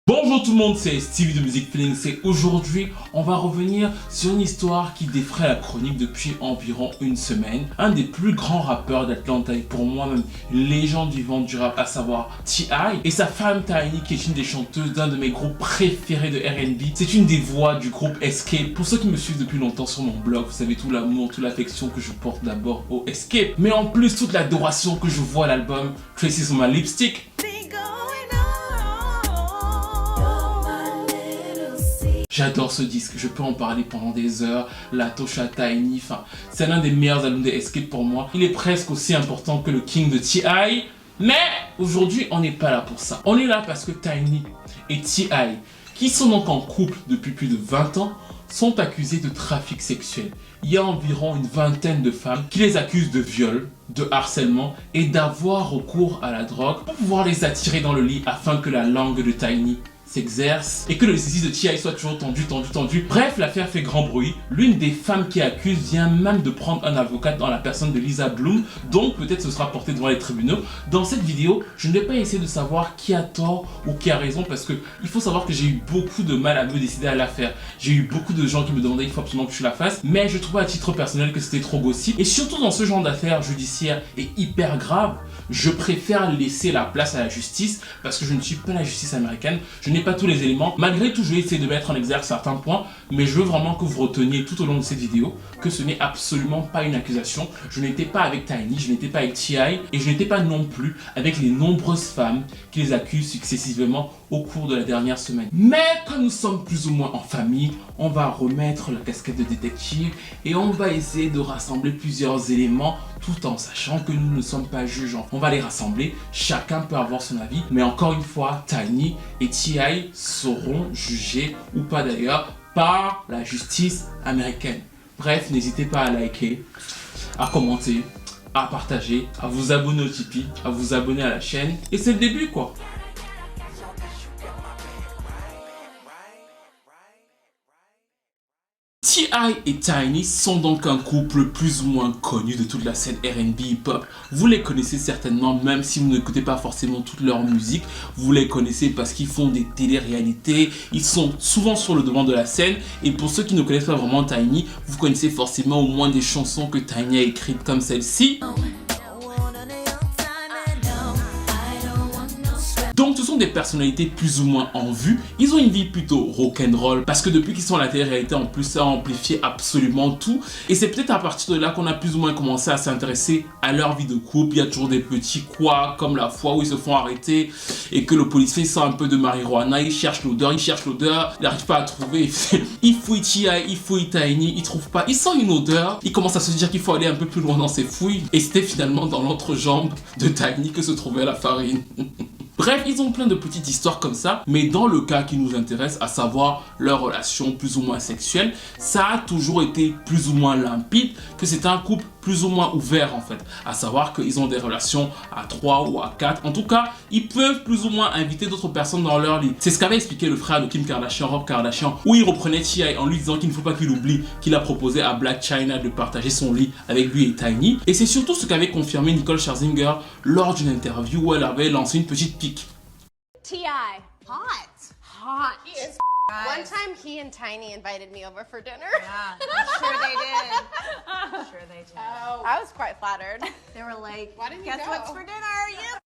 Bonjour tout le monde, c'est Stevie de Music Feelings et aujourd'hui on va revenir sur une histoire qui défraie la chronique depuis environ une semaine. Un des plus grands rappeurs d'Atlanta et pour moi même une légende vivante du rap, à savoir T.I. et sa femme Tiny qui est une des chanteuses d'un de mes groupes préférés de R&B. C'est une des voix du groupe Escape. Pour ceux qui me suivent depuis longtemps sur mon blog, vous savez tout l'amour, toute l'affection que je porte d'abord au Escape, mais en plus toute l'adoration que je vois à l'album Traces on My Lipstick. J'adore ce disque, je peux en parler pendant des heures. La Tosha Tiny, c'est l'un des meilleurs albums de Escape pour moi. Il est presque aussi important que le King de T.I. Mais aujourd'hui, on n'est pas là pour ça. On est là parce que Tiny et T.I., qui sont donc en couple depuis plus de 20 ans, sont accusés de trafic sexuel. Il y a environ une vingtaine de femmes qui les accusent de viol, de harcèlement et d'avoir recours à la drogue pour pouvoir les attirer dans le lit afin que la langue de Tiny s'exerce et que le zizi de T.I. soit toujours tendu. Bref, l'affaire fait grand bruit. L'une des femmes qui accuse vient même de prendre un avocat dans la personne de Lisa Bloom, donc peut-être ce sera porté devant les tribunaux. Dans cette vidéo, je ne vais pas essayer de savoir qui a tort ou qui a raison parce que il faut savoir que j'ai eu beaucoup de mal à me décider à la faire. J'ai eu beaucoup de gens qui me demandaient il faut absolument que je la fasse, mais je trouvais à titre personnel que c'était trop gossip et surtout dans ce genre d'affaires judiciaires et hyper graves, je préfère laisser la place à la justice parce que je ne suis pas la justice américaine. Je n'ai pas tous les éléments. Malgré tout, je vais essayer de mettre en exergue certains points, mais je veux vraiment que vous reteniez tout au long de cette vidéo que ce n'est absolument pas une accusation. Je n'étais pas avec Tiny, je n'étais pas avec T.I. et je n'étais pas non plus avec les nombreuses femmes qui les accusent successivement au cours de la dernière semaine. Mais comme nous sommes plus ou moins en famille, on va remettre la casquette de détective et on va essayer de rassembler plusieurs éléments tout en sachant que nous ne sommes pas jugeants. On va les rassembler, chacun peut avoir son avis, mais encore une fois, Tiny et T.I. seront jugés ou pas d'ailleurs par la justice américaine. Bref, n'hésitez pas à liker, à commenter, à partager, à vous abonner au Tipeee, à vous abonner à la chaîne et c'est le début quoi. T.I. et Tiny sont donc un couple plus ou moins connu de toute la scène R&B hip-hop. Vous les connaissez certainement, même si vous n'écoutez pas forcément toute leur musique. Vous les connaissez parce qu'ils font des télé-réalités, ils sont souvent sur le devant de la scène. Et pour ceux qui ne connaissent pas vraiment Tiny, vous connaissez forcément au moins des chansons que Tiny a écrites comme celle-ci. Donc ce sont des personnalités plus ou moins en vue, ils ont une vie plutôt rock'n'roll parce que depuis qu'ils sont à la télé-réalité en plus ça a amplifié absolument tout et c'est peut-être à partir de là qu'on a plus ou moins commencé à s'intéresser à leur vie de couple. Il y a toujours des petits quoi comme la fois où ils se font arrêter et que le policier sent un peu de marijuana, il cherche l'odeur, il n'arrive pas à trouver, il fouille T.I., il fouille Tiny, il trouve pas, il sent une odeur, il commence à se dire qu'il faut aller un peu plus loin dans ses fouilles et c'était finalement dans l'entrejambe de Tiny que se trouvait la farine. Bref, ils ont plein de petites histoires comme ça, mais dans le cas qui nous intéresse, à savoir leur relation plus ou moins sexuelle, ça a toujours été plus ou moins limpide, que c'est un couple plus ou moins ouvert en fait, à savoir qu'ils ont des relations à 3 ou à 4, en tout cas, ils peuvent plus ou moins inviter d'autres personnes dans leur lit. C'est ce qu'avait expliqué le frère de Kim Kardashian, Rob Kardashian, où il reprenait T.I. en lui disant qu'il ne faut pas qu'il oublie qu'il a proposé à Blac Chyna de partager son lit avec lui et Tiny, et c'est surtout ce qu'avait confirmé Nicole Scherzinger lors d'une interview où elle avait lancé une petite pique. T.I. Hot. He is One time he and Tiny invited me over for dinner. Yeah, I'm sure they did. I'm sure they did. Oh. I was quite flattered. They were like, why didn't you guess go? what's for dinner? You.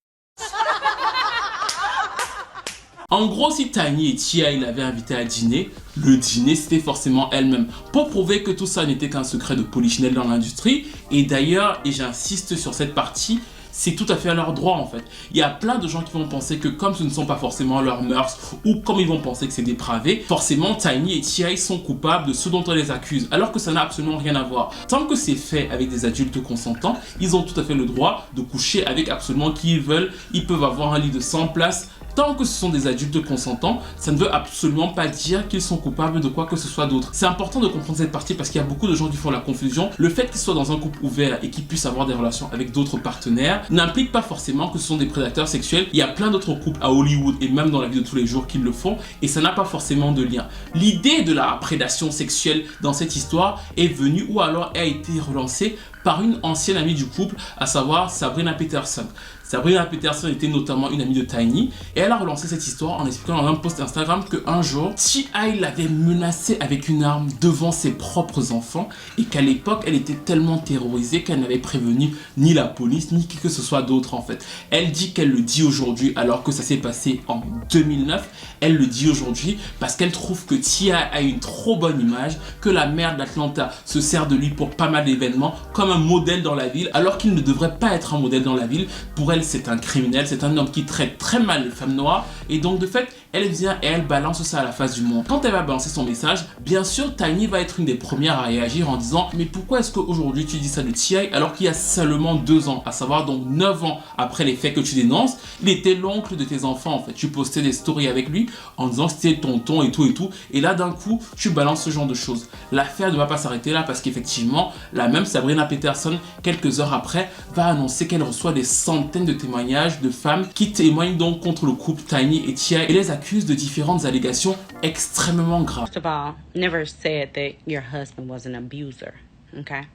En gros, si Tiny et T.I. l'avaient invité à dîner, le dîner c'était forcément elle-même, pour prouver que tout ça n'était qu'un secret de polichinelle dans l'industrie. Et d'ailleurs, et j'insiste sur cette partie, c'est tout à fait à leur droit en fait. Il y a plein de gens qui vont penser que comme ce ne sont pas forcément leurs mœurs ou comme ils vont penser que c'est dépravé, forcément Tiny et T.I. sont coupables de ce dont on les accuse, alors que ça n'a absolument rien à voir. Tant que c'est fait avec des adultes consentants, ils ont tout à fait le droit de coucher avec absolument qui ils veulent. Ils peuvent avoir un lit de 100 places. Tant que ce sont des adultes consentants, ça ne veut absolument pas dire qu'ils sont coupables de quoi que ce soit d'autre. C'est important de comprendre cette partie parce qu'il y a beaucoup de gens qui font la confusion. Le fait qu'ils soient dans un couple ouvert et qu'ils puissent avoir des relations avec d'autres partenaires n'implique pas forcément que ce sont des prédateurs sexuels. Il y a plein d'autres couples à Hollywood et même dans la vie de tous les jours qui le font et ça n'a pas forcément de lien. L'idée de la prédation sexuelle dans cette histoire est venue ou alors a été relancée par une ancienne amie du couple, à savoir Sabrina Peterson. Sabrina Peterson était notamment une amie de Tiny et elle a relancé cette histoire en expliquant dans un post Instagram qu'un jour, T.I. l'avait menacée avec une arme devant ses propres enfants et qu'à l'époque, elle était tellement terrorisée qu'elle n'avait prévenu ni la police ni qui que ce soit d'autre en fait. Elle dit qu'elle le dit aujourd'hui alors que ça s'est passé en 2009. Elle le dit aujourd'hui parce qu'elle trouve que T.I. a une trop bonne image, que la maire d'Atlanta se sert de lui pour pas mal d'événements comme un modèle dans la ville alors qu'il ne devrait pas être un modèle dans la ville. Pour elle, c'est un criminel, c'est un homme qui traite très mal les femmes noires et donc de fait, elle vient et elle balance ça à la face du monde. Quand elle va balancer son message, bien sûr, Tiny va être une des premières à réagir en disant « Mais pourquoi est-ce qu'aujourd'hui tu dis ça de T.I. alors qu'il y a seulement 2 ans, à savoir donc 9 ans après les faits que tu dénonces, il était l'oncle de tes enfants en fait. Tu postais des stories avec lui en disant que c'était tonton et tout et là d'un coup, tu balances ce genre de choses. L'affaire ne va pas s'arrêter là parce qu'effectivement, la même Sabrina Peterson, quelques heures après, va annoncer qu'elle reçoit des centaines de témoignages de femmes qui témoignent donc contre le couple Tiny et T.I. et les accusent de différentes allégations extrêmement graves. First of all, never said that your husband was an abuser, okay?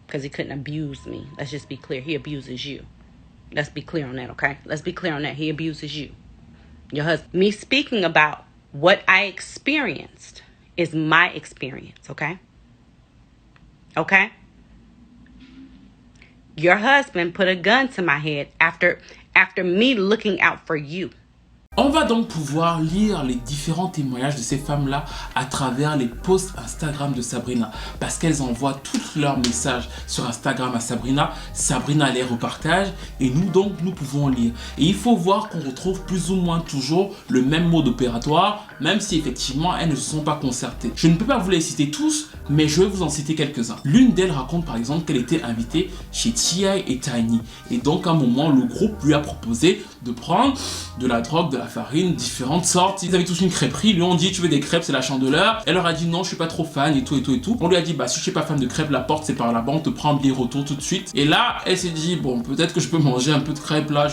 Because he couldn't abuse me. Let's just be clear. He abuses you. Let's be clear on that, okay? Let's be clear on that. He abuses you. Your husband. Me speaking about what I experienced is my experience, okay? Okay? Your husband put a gun to my head after me looking out for you. On va donc pouvoir lire les différents témoignages de ces femmes-là à travers les posts Instagram de Sabrina parce qu'elles envoient tous leurs messages sur Instagram à Sabrina. Sabrina les repartage et nous donc nous pouvons lire. Et il faut voir qu'on retrouve plus ou moins toujours le même mode opératoire même si effectivement elles ne se sont pas concertées. Je ne peux pas vous les citer tous mais je vais vous en citer quelques-uns. L'une d'elles raconte par exemple qu'elle était invitée chez T.I. et Tiny et donc à un moment le groupe lui a proposé de prendre de la drogue, de la farine, différentes sortes. Ils avaient tous une crêperie, lui ont dit tu veux des crêpes, c'est la chandeleur. Elle leur a dit non, je suis pas trop fan et tout. On lui a dit bah si je suis pas fan de crêpes, la porte c'est par là-bas, on te prend un billet retour tout de suite. Et là, elle s'est dit bon peut-être que je peux manger un peu de crêpes là,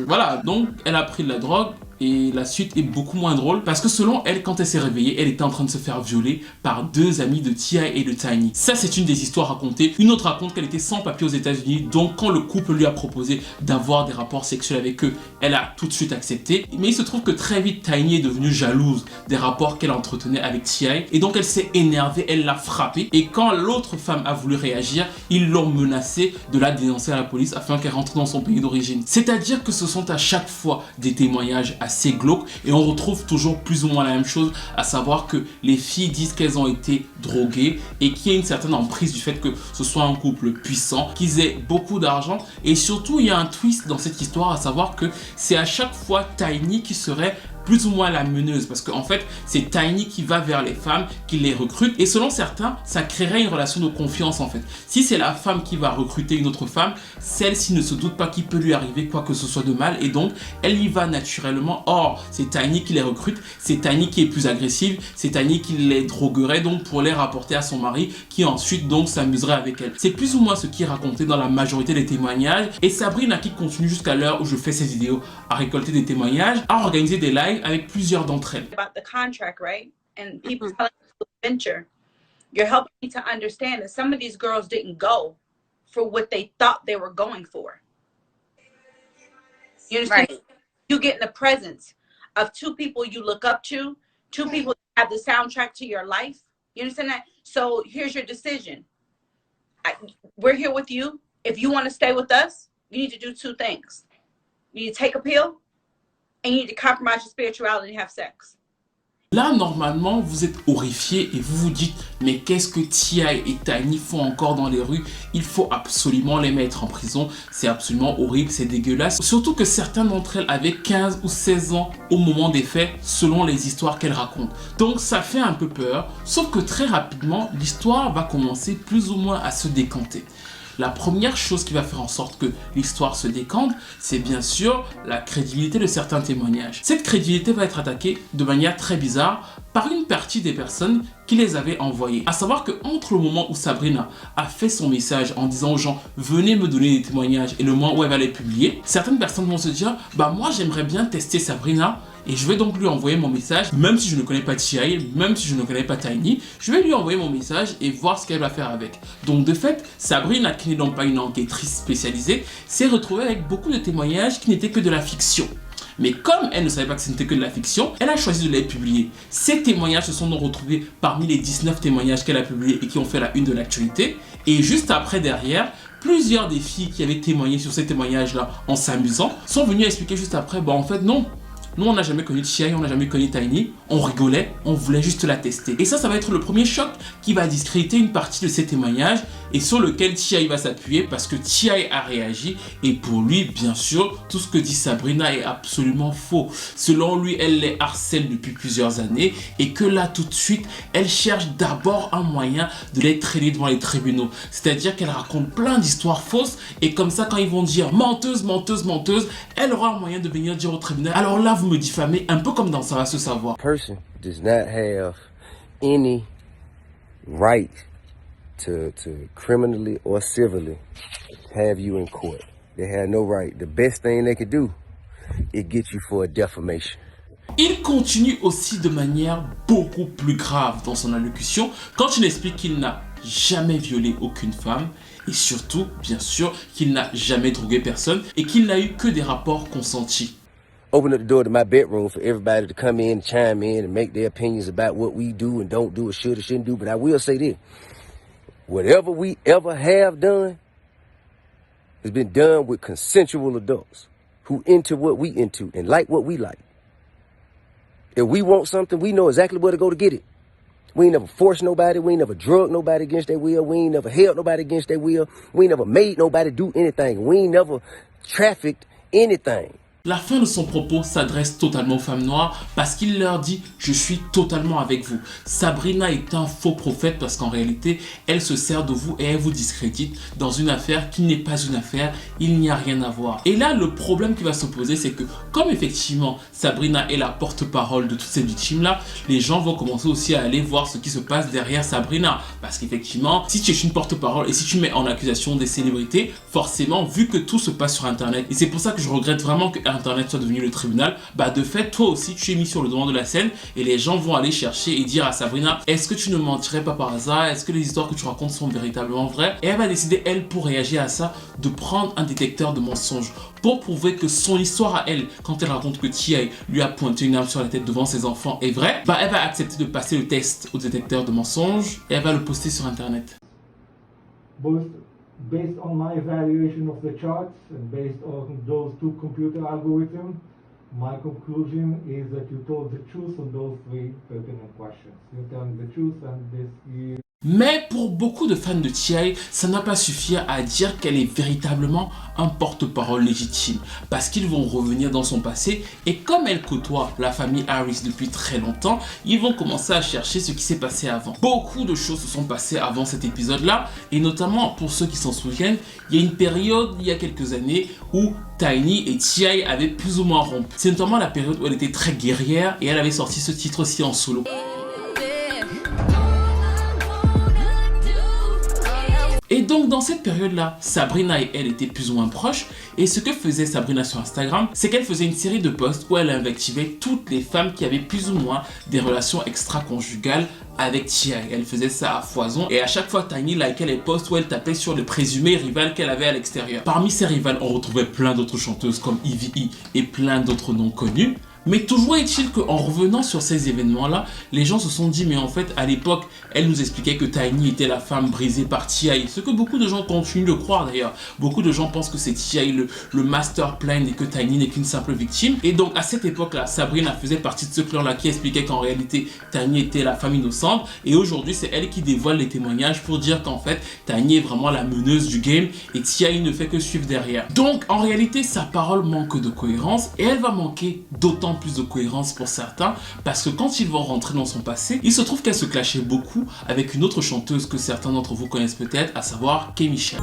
voilà. Donc elle a pris de la drogue. Et la suite est beaucoup moins drôle parce que selon elle, quand elle s'est réveillée, elle était en train de se faire violer par 2 amis de T.I. et de Tiny. Ça, c'est une des histoires racontées. Une autre raconte qu'elle était sans papier aux États-Unis. Donc, quand le couple lui a proposé d'avoir des rapports sexuels avec eux, elle a tout de suite accepté. Mais il se trouve que très vite, Tiny est devenue jalouse des rapports qu'elle entretenait avec T.I. Et donc, elle s'est énervée, elle l'a frappé. Et quand l'autre femme a voulu réagir, ils l'ont menacée de la dénoncer à la police afin qu'elle rentre dans son pays d'origine. C'est-à-dire que ce sont à chaque fois des témoignages assez glauques et on retrouve toujours plus ou moins la même chose, à savoir que les filles disent qu'elles ont été droguées et qu'il y a une certaine emprise du fait que ce soit un couple puissant, qu'ils aient beaucoup d'argent et surtout il y a un twist dans cette histoire, à savoir que c'est à chaque fois Tiny qui serait plus ou moins la meneuse parce qu'en fait c'est Tiny qui va vers les femmes, qui les recrute et selon certains ça créerait une relation de confiance en fait. Si c'est la femme qui va recruter une autre femme, celle-ci ne se doute pas qu'il peut lui arriver quoi que ce soit de mal et donc elle y va naturellement. Or c'est Tiny qui les recrute, c'est Tiny qui est plus agressive, c'est Tiny qui les droguerait donc pour les rapporter à son mari qui ensuite donc s'amuserait avec elle. C'est plus ou moins ce qui est raconté dans la majorité des témoignages et Sabrina qui continue jusqu'à l'heure où je fais ces vidéos à récolter des témoignages, a organisé des lives avec plusieurs d'entre elles. About the contract, right? And people telling you to venture. You're helping me to understand that some of these girls didn't go for what they thought they were going for. You understand? Right. You get in the presence of 2 people you look up to, 2 people that have the soundtrack to your life. You understand that? So here's your decision. We're here with you. If you want to stay with us, you need to do 2 things. You need to take a pill and you need to compromise your spirituality and have sex. Là, normalement, vous êtes horrifié et vous vous dites « Mais qu'est-ce que T.I. et Tiny font encore dans les rues? Il faut absolument les mettre en prison. C'est absolument horrible, c'est dégueulasse. » Surtout que certaines d'entre elles avaient 15 ou 16 ans au moment des faits, selon les histoires qu'elles racontent. Donc ça fait un peu peur, sauf que très rapidement, l'histoire va commencer plus ou moins à se décanter. La première chose qui va faire en sorte que l'histoire se décante, c'est bien sûr la crédibilité de certains témoignages. Cette crédibilité va être attaquée de manière très bizarre par une partie des personnes qui les avaient envoyés. À savoir que entre le moment où Sabrina a fait son message en disant aux gens « Venez me donner des témoignages » et le moment où elle va les publier, certaines personnes vont se dire « Bah moi j'aimerais bien tester Sabrina et je vais donc lui envoyer mon message, même si je ne connais pas T.I., même si je ne connais pas Tiny, je vais lui envoyer mon message et voir ce qu'elle va faire avec. Donc de fait, Sabrina, qui n'est donc pas une enquêtrice spécialisée, s'est retrouvée avec beaucoup de témoignages qui n'étaient que de la fiction. Mais comme elle ne savait pas que ce n'était que de la fiction, elle a choisi de les publier. Ces témoignages se sont donc retrouvés parmi les 19 témoignages qu'elle a publiés et qui ont fait la une de l'actualité. Et juste après, derrière, plusieurs des filles qui avaient témoigné sur ces témoignages-là en s'amusant sont venues expliquer juste après, bon en fait non. Nous, on n'a jamais connu T.I., on n'a jamais connu Tiny, on rigolait, on voulait juste la tester. Et ça va être le premier choc qui va discréditer une partie de ces témoignages et sur lequel T.I. va s'appuyer parce que T.I. a réagi et pour lui, bien sûr, tout ce que dit Sabrina est absolument faux. Selon lui, elle les harcèle depuis plusieurs années et que là, tout de suite, elle cherche d'abord un moyen de les traîner devant les tribunaux. C'est-à-dire qu'elle raconte plein d'histoires fausses et comme ça, quand ils vont dire menteuse, menteuse, menteuse, elle aura un moyen de venir dire au tribunal. Alors là, vous me diffamez un peu comme dans Ça va se savoir. Person does not have any right to criminally or civilly have you in court. They have no right. The best thing they could do is get you for a defamation. Il continue aussi de manière beaucoup plus grave dans son allocution quand il explique qu'il n'a jamais violé aucune femme et surtout, bien sûr, qu'il n'a jamais drogué personne et qu'il n'a eu que des rapports consentis. Open up the door to my bedroom for everybody to come in and chime in and make their opinions about what we do and don't do or should or shouldn't do. But I will say this, whatever we ever have done has been done with consensual adults who into what we into and like what we like. If we want something, we know exactly where to go to get it. We ain't never forced nobody. We ain't never drugged nobody against their will. We ain't never held nobody against their will. We ain't never made nobody do anything. We ain't never trafficked anything. La fin de son propos s'adresse totalement aux femmes noires parce qu'il leur dit « Je suis totalement avec vous ». Sabrina est un faux prophète parce qu'en réalité, elle se sert de vous et elle vous discrédite dans une affaire qui n'est pas une affaire, il n'y a rien à voir. Et là, le problème qui va se poser, c'est que comme effectivement Sabrina est la porte-parole de toutes ces victimes-là, les gens vont commencer aussi à aller voir ce qui se passe derrière Sabrina. Parce qu'effectivement, si tu es une porte-parole et si tu mets en accusation des célébrités, forcément, vu que tout se passe sur Internet, et c'est pour ça que je regrette vraiment que Internet soit devenu le tribunal, bah de fait toi aussi tu es mis sur le devant de la scène et les gens vont aller chercher et dire à Sabrina, est-ce que tu ne mentirais pas par hasard, est-ce que les histoires que tu racontes sont véritablement vraies? Et elle va décider, elle, pour réagir à ça, de prendre un détecteur de mensonges pour prouver que son histoire à elle, quand elle raconte que T.I. lui a pointé une arme sur la tête devant ses enfants est vraie, bah elle va accepter de passer le test au détecteur de mensonges et elle va le poster sur Internet. Based on my evaluation of the charts and based on those two computer algorithms, my conclusion is that you told the truth on those three pertinent questions. You're telling the truth and this is... Mais pour beaucoup de fans de T.I., ça n'a pas suffi à dire qu'elle est véritablement un porte-parole légitime parce qu'ils vont revenir dans son passé et comme elle côtoie la famille Harris depuis très longtemps, ils vont commencer à chercher ce qui s'est passé avant. Beaucoup de choses se sont passées avant cet épisode-là et notamment pour ceux qui s'en souviennent, il y a une période il y a quelques années où Tiny et T.I. avaient plus ou moins rompu. C'est notamment la période où elle était très guerrière et elle avait sorti ce titre aussi en solo. Et donc dans cette période-là, Sabrina et elle étaient plus ou moins proches et ce que faisait Sabrina sur Instagram, c'est qu'elle faisait une série de posts où elle invectivait toutes les femmes qui avaient plus ou moins des relations extra-conjugales avec T.I. Elle faisait ça à foison et à chaque fois Tiny likait les posts où elle tapait sur le présumé rival qu'elle avait à l'extérieur. Parmi ces rivales, on retrouvait plein d'autres chanteuses comme Ivy et plein d'autres noms connus. Mais toujours est-il qu'en revenant sur ces événements-là, les gens se sont dit, mais en fait, à l'époque, elle nous expliquait que Tiny était la femme brisée par T.I. Ce que beaucoup de gens continuent de croire d'ailleurs. Beaucoup de gens pensent que c'est T.I. le master plan et que Tiny n'est qu'une simple victime. Et donc, à cette époque-là, Sabrina faisait partie de ce clan-là qui expliquait qu'en réalité, Tiny était la femme innocente. Et aujourd'hui, c'est elle qui dévoile les témoignages pour dire qu'en fait, Tiny est vraiment la meneuse du game et T.I. ne fait que suivre derrière. Donc, en réalité, sa parole manque de cohérence et elle va manquer d'autant plus de cohérence pour certains parce que quand ils vont rentrer dans son passé, il se trouve qu'elle se clashait beaucoup avec une autre chanteuse que certains d'entre vous connaissent peut-être, à savoir K. Michelle.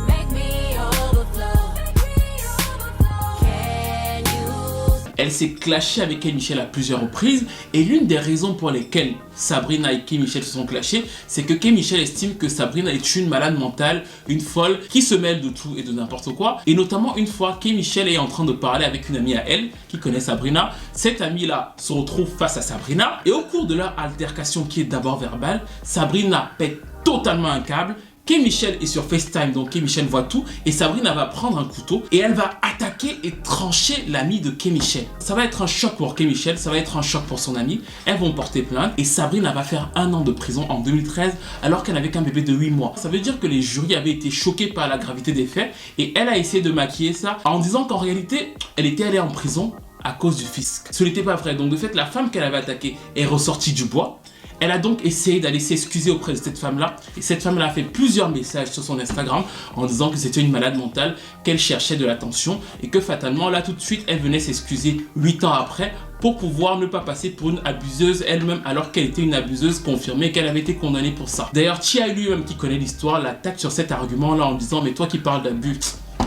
Elle s'est clashée avec K. Michel à plusieurs reprises et l'une des raisons pour lesquelles Sabrina et K. Michel se sont clashés, c'est que K. Michel estime que Sabrina est une malade mentale, une folle qui se mêle de tout et de n'importe quoi. Et notamment une fois, K. Michel est en train de parler avec une amie à elle qui connaît Sabrina. Cette amie-là se retrouve face à Sabrina et au cours de leur altercation qui est d'abord verbale, Sabrina pète totalement un câble. K. Michel est sur FaceTime, donc K. Michel voit tout et Sabrina va prendre un couteau et elle va attaquer et trancher l'ami de K. Michel. Ça va être un choc pour K. Michel, ça va être un choc pour son ami. Elles vont porter plainte et Sabrina va faire 1 an de prison en 2013 alors qu'elle n'avait qu'un bébé de 8 mois. Ça veut dire que les jurys avaient été choqués par la gravité des faits et elle a essayé de maquiller ça en disant qu'en réalité, elle était allée en prison à cause du fisc. Ce n'était pas vrai, donc de fait, la femme qu'elle avait attaquée est ressortie du bois. Elle a donc essayé d'aller s'excuser auprès de cette femme-là. Et cette femme-là a fait plusieurs messages sur son Instagram en disant que c'était une malade mentale, qu'elle cherchait de l'attention et que fatalement, là tout de suite, elle venait s'excuser 8 ans après pour pouvoir ne pas passer pour une abuseuse elle-même alors qu'elle était une abuseuse confirmée et qu'elle avait été condamnée pour ça. D'ailleurs, T.I. lui-même qui connaît l'histoire l'attaque sur cet argument-là en disant « Mais toi qui parles d'abus,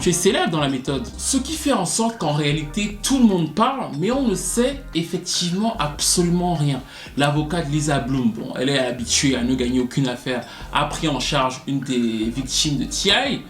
tu es célèbre dans la méthode ». Ce qui fait en sorte qu'en réalité, tout le monde parle, mais on ne sait effectivement absolument rien. L'avocate Lisa Bloom, bon, elle est habituée à ne gagner aucune affaire, a pris en charge une des victimes de T.I.,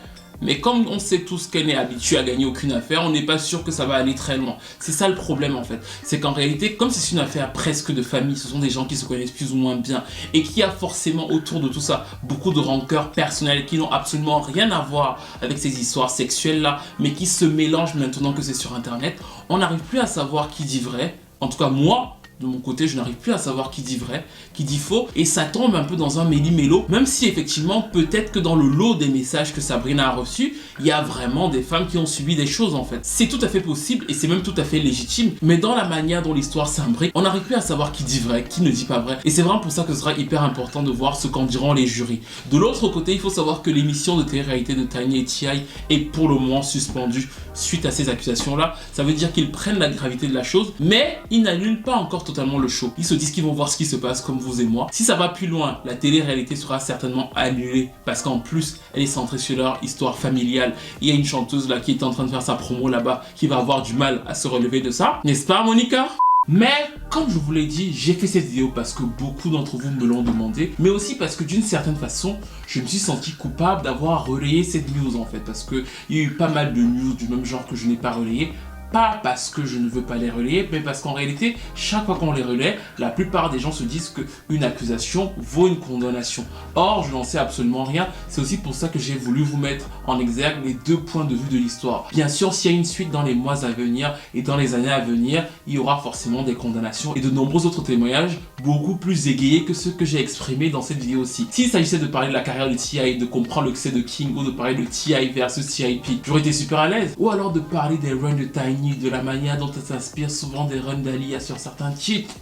mais comme on sait tous qu'elle n'est habituée à gagner aucune affaire, on n'est pas sûr que ça va aller très loin. C'est ça le problème en fait. C'est qu'en réalité, comme c'est une affaire presque de famille, ce sont des gens qui se connaissent plus ou moins bien et qui a forcément autour de tout ça beaucoup de rancœurs personnelles qui n'ont absolument rien à voir avec ces histoires sexuelles là, mais qui se mélangent maintenant que c'est sur internet. On n'arrive plus à savoir qui dit vrai. En tout cas moi, de mon côté, je n'arrive plus à savoir qui dit vrai, qui dit faux, et ça tombe un peu dans un méli-mélo, même si effectivement, peut-être que dans le lot des messages que Sabrina a reçus, il y a vraiment des femmes qui ont subi des choses en fait. C'est tout à fait possible, et c'est même tout à fait légitime, mais dans la manière dont l'histoire s'imbrique, on n'arrive plus à savoir qui dit vrai, qui ne dit pas vrai, et c'est vraiment pour ça que ce sera hyper important de voir ce qu'en diront les jurys. De l'autre côté, il faut savoir que l'émission de télé-réalité de Tiny et T.I. est pour le moment suspendue suite à ces accusations-là. Ça veut dire qu'ils prennent la gravité de la chose, mais ils n'annulent pas encore totalement le show. Ils se disent qu'ils vont voir ce qui se passe comme vous et moi. Si ça va plus loin, la télé-réalité sera certainement annulée parce qu'en plus, elle est centrée sur leur histoire familiale. Il y a une chanteuse là qui est en train de faire sa promo là-bas qui va avoir du mal à se relever de ça. N'est-ce pas, Monica ? Mais, comme je vous l'ai dit, j'ai fait cette vidéo parce que beaucoup d'entre vous me l'ont demandé, mais aussi parce que d'une certaine façon, je me suis senti coupable d'avoir relayé cette news en fait, parce qu'il y a eu pas mal de news du même genre que je n'ai pas relayé. Pas parce que je ne veux pas les relayer, mais parce qu'en réalité, chaque fois qu'on les relaie, la plupart des gens se disent qu'une accusation vaut une condamnation. Or, je n'en sais absolument rien. C'est aussi pour ça que j'ai voulu vous mettre en exergue les deux points de vue de l'histoire. Bien sûr, s'il y a une suite dans les mois à venir et dans les années à venir, il y aura forcément des condamnations et de nombreux autres témoignages beaucoup plus égayés que ceux que j'ai exprimés dans cette vidéo-ci. S'il s'agissait de parler de la carrière de T.I., de comprendre le excès de King ou de parler de T.I. versus T.I.P., j'aurais été super à l'aise. Ou alors de parler des runs de Tiny, de la manière dont elle s'inspire souvent des runs d'Alia sur certains titres.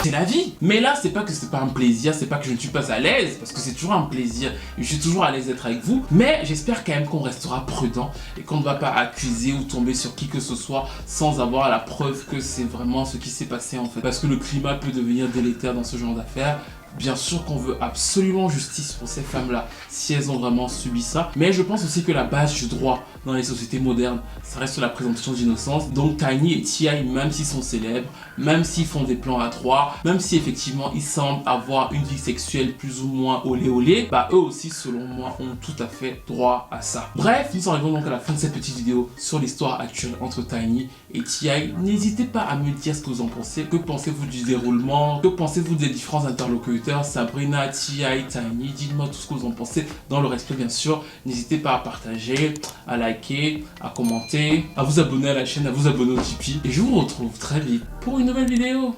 C'est la vie. Mais là, c'est pas que c'est pas un plaisir, c'est pas que je ne suis pas à l'aise, parce que c'est toujours un plaisir, et je suis toujours à l'aise d'être avec vous, mais j'espère quand même qu'on restera prudent, et qu'on ne va pas accuser ou tomber sur qui que ce soit, sans avoir la preuve que c'est vraiment ce qui s'est passé en fait. Parce que le climat peut devenir délétère dans ce genre d'affaires. Bien sûr qu'on veut absolument justice pour ces femmes-là, si elles ont vraiment subi ça. Mais je pense aussi que la base du droit dans les sociétés modernes, ça reste la présomption d'innocence. Donc Tiny et T.I., même s'ils sont célèbres, même s'ils font des plans à trois, même si effectivement ils semblent avoir une vie sexuelle plus ou moins olé olé, bah eux aussi, selon moi, ont tout à fait droit à ça. Bref, nous en arrivons donc à la fin de cette petite vidéo sur l'histoire actuelle entre Tiny et T.I. N'hésitez pas à me dire ce que vous en pensez. Que pensez-vous du déroulement? Que pensez-vous des différents interlocuteurs? Sabrina, T.I., Tiny, dites-moi tout ce que vous en pensez dans le respect bien sûr. N'hésitez pas à partager, à liker, à commenter, à vous abonner à la chaîne, à vous abonner au Tipeee. Et je vous retrouve très vite pour une nouvelle vidéo.